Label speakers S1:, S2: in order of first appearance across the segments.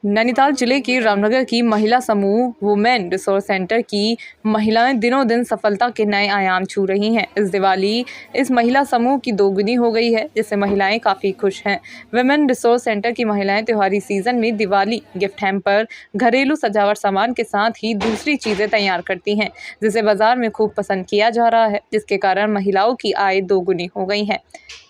S1: नैनीताल जिले के रामनगर की महिला समूह वुमेन रिसोर्स सेंटर की महिलाएं दिनों दिन सफलता के नए आयाम छू रही हैं। इस दिवाली इस महिला समूह की दोगुनी हो गई है, जिससे महिलाएं काफ़ी खुश हैं। वुमेन रिसोर्स सेंटर की महिलाएं त्योहारी सीजन में दिवाली गिफ्ट हैम्पर, घरेलू सजावट सामान के साथ ही दूसरी चीज़ें तैयार करती हैं, जिसे बाजार में खूब पसंद किया जा रहा है, जिसके कारण महिलाओं की आय दोगुनी हो गई है।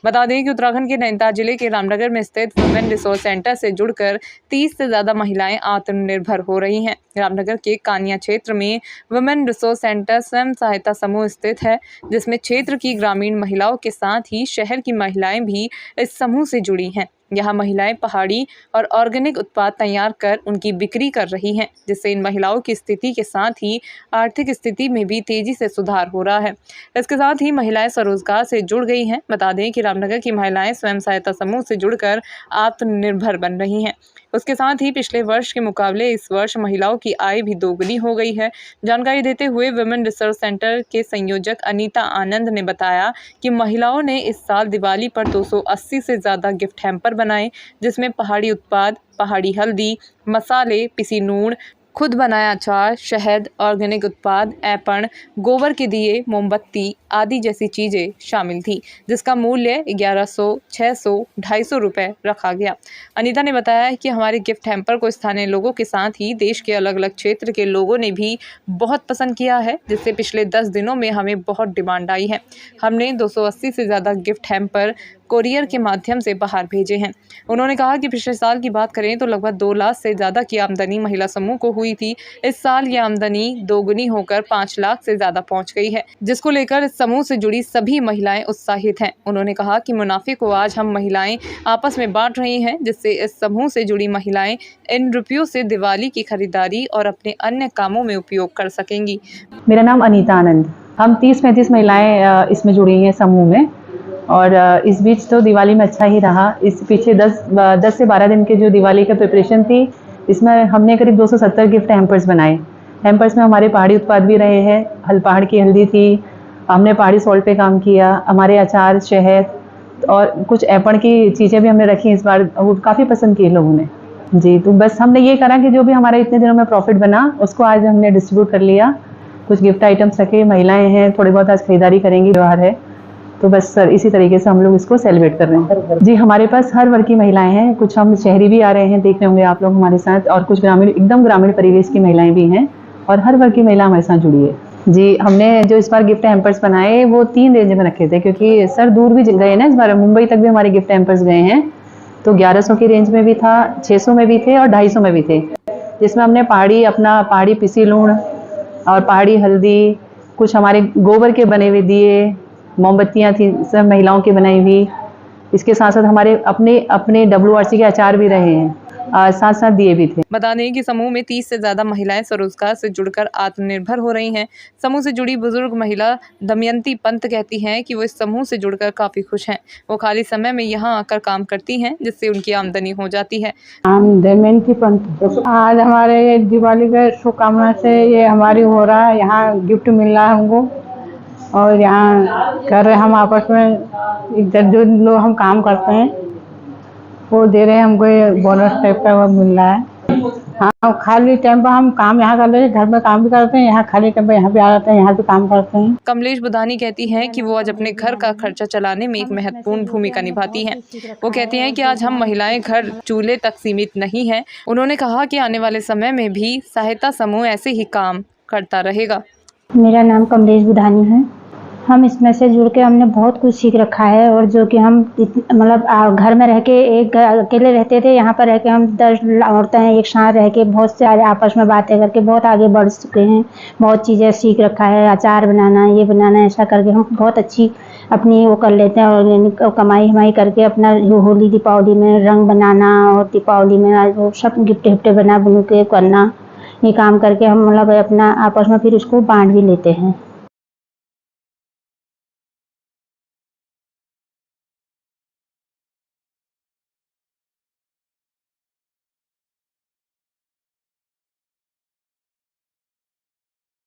S1: बता दें कि उत्तराखंड के नैनीताल जिले के रामनगर में स्थित वुमेन रिसोर्स सेंटर से जुड़कर 30 से ज़्यादा महिलाएं आत्मनिर्भर हो रही हैं। रामनगर के कानिया क्षेत्र में वुमेन रिसोर्स सेंटर स्वयं सहायता समूह स्थित है, जिसमें क्षेत्र की ग्रामीण महिलाओं के साथ ही शहर की महिलाएं भी इस समूह से जुड़ी हैं। यहाँ महिलाएं पहाड़ी और ऑर्गेनिक उत्पाद तैयार कर उनकी बिक्री कर रही हैं, जिससे इन महिलाओं की स्थिति के साथ ही आर्थिक स्थिति में भी तेजी से सुधार हो रहा है। इसके साथ ही महिलाएं स्वरोजगार से जुड़ गई हैं। बता दें कि रामनगर की महिलाएं स्वयं सहायता समूह से जुड़कर आत्मनिर्भर बन रही हैं। उसके साथ ही पिछले वर्ष के मुकाबले इस वर्ष महिलाओं की आय भी दोगुनी हो गई है। जानकारी देते हुए वुमेन रिसोर्स सेंटर के संयोजक अनीता आनंद ने बताया कि महिलाओं ने इस साल दिवाली पर 280 से ज़्यादा गिफ्ट हैम्पर बनाए, जिसमें पहाड़ी उत्पाद, पहाड़ी हल्दी, मसाले, पिसी नून, खुद बनाया अचार, शहद, ऑर्गेनिक उत्पाद, ऐपण, गोबर के दिए, मोमबत्ती आदि जैसी चीज़ें शामिल थी, जिसका मूल्य 1100, 600, 250 रुपये रखा गया। अनीता ने बताया कि हमारे गिफ्ट हैम्पर को स्थानीय लोगों के साथ ही देश के अलग अलग क्षेत्र के लोगों ने भी बहुत पसंद किया है, जिससे पिछले 10 दिनों में हमें बहुत डिमांड आई है। हमने 280 से ज़्यादा गिफ्ट हैम्पर कोरियर के माध्यम से बाहर भेजे हैं। उन्होंने कहा कि पिछले साल की बात करें तो लगभग 2 लाख से ज़्यादा की आमदनी महिला समूह को हुई थी। इस साल ये आमदनी दोगुनी होकर 5 लाख से ज़्यादा पहुंच गई है, जिसको लेकर इस समूह से जुड़ी सभी महिलाएं उत्साहित हैं। उन्होंने कहा कि मुनाफे को आज हम महिलाएं आपस में बांट रही हैं, जिससे इस समूह से जुड़ी महिलाएं इन रुपयों से दिवाली की खरीदारी और अपने अन्य कामों में उपयोग कर सकेंगी।
S2: मेरा नाम अनीता आनंद। हम 30-35 महिलाएं इसमें जुड़ी हैं समूह में, और इस बीच तो दिवाली में अच्छा ही रहा। इस पीछे 10 से 12 दिन के जो दिवाली का प्रिपरेशन थी, इसमें हमने करीब 270 गिफ्ट हैम्पर्स बनाए। हैम्पर्स में हमारे पहाड़ी उत्पाद भी रहे हैं। पहाड़ की हल्दी थी, हमने पहाड़ी सॉल्ट पे काम किया, हमारे अचार, शहद और कुछ ऐपण की चीज़ें भी हमने रखी इस बार, वो काफ़ी पसंद की लोगों ने जी। तो बस हमने ये करा कि जो भी हमारा इतने दिनों में प्रॉफिट बना, उसको आज हमने डिस्ट्रीब्यूट कर लिया। कुछ गिफ्ट आइटम्स रखे, महिलाएं हैं, थोड़ी बहुत आज खरीदारी करेंगी, त्योहार है, तो बस सर इसी तरीके से हम लोग इसको सेलिब्रेट कर रहे हैं जी। हमारे पास हर वर्ग की महिलाएं हैं, कुछ हम शहरी भी आ रहे हैं, देख रहे होंगे आप लोग हमारे साथ, और कुछ ग्रामीण, एकदम ग्रामीण परिवेश की महिलाएं भी हैं, और हर वर्ग की महिला हमारे साथ जुड़ी है जी। हमने जो इस बार गिफ्ट हैम्पर्स बनाए वो 3 रेंज में रखे थे, क्योंकि सर दूर भी गए ना, इस बार मुंबई तक भी हमारे गिफ्ट हैम्पर्स गए हैं। तो 1100 की रेंज में भी था, 600 में भी थे और 250 में भी थे, जिसमें हमने पहाड़ी पिसी लूण और पहाड़ी हल्दी, कुछ हमारे गोबर के बने हुए दिए, मोमबत्तियाँ थी सब महिलाओं की बनाई हुई। इसके साथ साथ हमारे अपने WRC के अचार भी रहे हैं, साथ साथ दिए भी थे।
S1: बता दें कि समूह में 30 से ज़्यादा महिलाएं स्वरोजगार से जुड़कर आत्मनिर्भर हो रही हैं। समूह से जुड़ी बुजुर्ग महिला दमयंती पंत कहती हैं कि वो इस समूह से जुड़कर काफ़ी खुश हैं। वो खाली समय में यहाँ आकर काम करती हैं, जिससे उनकी आमदनी हो जाती है।
S3: दमयंती पंत, आज हमारे दिवाली के शुभकामना से ये हमारी हो रहा है, यहाँ गिफ्ट मिल रहा है हमको, और यहाँ कर रहे हम आपस में इधर जो लोग हम काम करते हैं वो दे रहे हैं हमको, ये बोनस टाइप का वो मिल रहा है। हाँ, खाली टाइम पर हम काम यहाँ कर रहे हैं, घर में काम भी करते हैं, यहाँ खाली टाइम पर यहाँ भी आ जाते हैं, यहाँ भी काम करते हैं।
S1: कमलेश बुधानी कहती हैं कि वो आज अपने घर का खर्चा चलाने में एक महत्वपूर्ण भूमिका निभाती हैं। वो कहती हैं कि आज हम महिलाएं घर चूल्हे तक सीमित नहीं हैं। उन्होंने कहा कि आने वाले समय में भी सहायता समूह ऐसे ही काम करता रहेगा।
S4: मेरा नाम कमलेश बुधानी है। हम इसमें से जुड़ के हमने बहुत कुछ सीख रखा है, और जो कि हम मतलब घर में रह के एक अकेले रहते थे, यहाँ पर रह के हम 10 औरतें एक साथ रह के बहुत सारे आपस में बातें करके बहुत आगे बढ़ चुके हैं। बहुत चीज़ें सीख रखा है, अचार बनाना, ये बनाना, ऐसा करके हम बहुत अच्छी अपनी वो कर लेते हैं, और कमाई हमाई करके अपना होली दीपावली में रंग बनाना और दीपावली में वो सब गिफ्ट बना बुन के करना, ये काम करके हम मतलब अपना आपस में फिर उसको बांट भी लेते हैं।